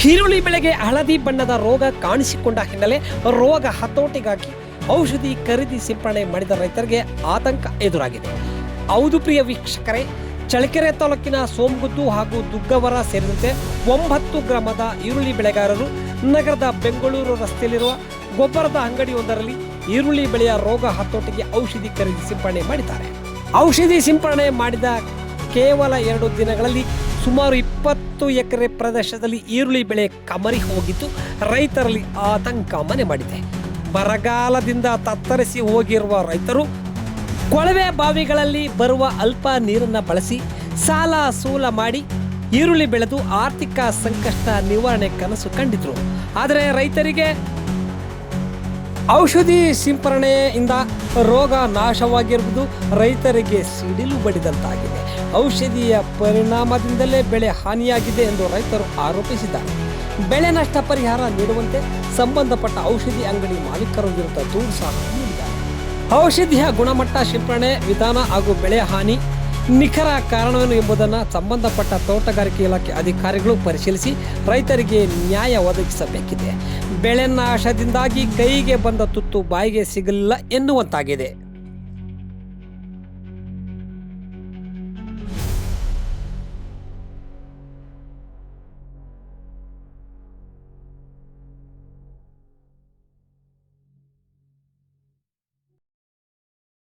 ಈರುಳ್ಳಿ ಬೆಳೆಗೆ ಹಳದಿ ಬಣ್ಣದ ರೋಗ ಕಾಣಿಸಿಕೊಂಡ ಹಿನ್ನೆಲೆ ರೋಗ ಹತೋಟಿಗಾಗಿ ಔಷಧಿ ಖರೀದಿ ಸಿಂಪಡಣೆ ಮಾಡಿದ ರೈತರಿಗೆ ಆತಂಕ ಎದುರಾಗಿದೆ. ಹೌದು ಪ್ರಿಯ ವೀಕ್ಷಕರೇ, ಚಳ್ಳಕೆರೆ ತಾಲೂಕಿನ ಸೋಮಗುದ್ದು ಹಾಗೂ ದುಗ್ಗವರ ಸೇರಿದಂತೆ 9 ಗ್ರಾಮದ ಈರುಳ್ಳಿ ಬೆಳೆಗಾರರು ನಗರದ ಬೆಂಗಳೂರು ರಸ್ತೆಯಲ್ಲಿರುವ ಗೊಬ್ಬರದ ಅಂಗಡಿಯೊಂದರಲ್ಲಿ ಈರುಳ್ಳಿ ಬೆಳೆಯ ರೋಗ ಹತೋಟಿಗೆ ಔಷಧಿ ಖರೀದಿ ಸಿಂಪಡಣೆ ಮಾಡಿದ್ದಾರೆ. ಔಷಧಿ ಸಿಂಪಡಣೆ ಮಾಡಿದ ಕೇವಲ 2 ದಿನಗಳಲ್ಲಿ ಸುಮಾರು 20 ಎಕರೆ ಪ್ರದೇಶದಲ್ಲಿ ಈರುಳ್ಳಿ ಬೆಳೆ ಕಮರಿ ಹೋಗಿದ್ದು ರೈತರಲ್ಲಿ ಆತಂಕ ಮನೆ ಮಾಡಿದೆ. ಬರಗಾಲದಿಂದ ತತ್ತರಿಸಿ ಹೋಗಿರುವ ರೈತರು ಕೊಳವೆ ಬಾವಿಗಳಲ್ಲಿ ಬರುವ ಅಲ್ಪ ನೀರನ್ನು ಬಳಸಿ ಸಾಲ ಸೂಲ ಮಾಡಿ ಈರುಳ್ಳಿ ಬೆಳೆದು ಆರ್ಥಿಕ ಸಂಕಷ್ಟ ನಿವಾರಣೆ ಕನಸು ಕಂಡಿದ್ರು. ಆದರೆ ರೈತರಿಗೆ ಔಷಧಿ ಸಿಂಪರಣೆಯಿಂದ ರೋಗ ನಾಶವಾಗಿರುವುದು ರೈತರಿಗೆ ಸಿಡಿಲು ಬಡಿದಂತಾಗಿದೆ. ಔಷಧಿಯ ಪರಿಣಾಮದಿಂದಲೇ ಬೆಳೆ ಹಾನಿಯಾಗಿದೆ ಎಂದು ರೈತರು ಆರೋಪಿಸಿದ್ದಾರೆ. ಬೆಳೆ ನಷ್ಟ ಪರಿಹಾರ ನೀಡುವಂತೆ ಸಂಬಂಧಪಟ್ಟ ಔಷಧಿ ಅಂಗಡಿ ಮಾಲೀಕರ ವಿರುದ್ಧ ದೂರು ಸಹ ನೀಡಿದ್ದಾರೆ. ಔಷಧಿಯ ಗುಣಮಟ್ಟ, ಸಿಂಪರಣೆ ವಿಧಾನ ಹಾಗೂ ಬೆಳೆ ಹಾನಿ ನಿಖರ ಕಾರಣವೇನು ಎಂಬುದನ್ನು ಸಂಬಂಧಪಟ್ಟ ತೋಟಗಾರಿಕೆ ಇಲಾಖೆ ಅಧಿಕಾರಿಗಳು ಪರಿಶೀಲಿಸಿ ರೈತರಿಗೆ ನ್ಯಾಯ ಒದಗಿಸಬೇಕಿದೆ. ಬೆಳೆ ನಾಶದಿಂದಾಗಿ ಕೈಗೆ ಬಂದ ತುತ್ತು ಬಾಯಿಗೆ ಸಿಗಲಿಲ್ಲ ಎನ್ನುವಂತಾಗಿದೆ.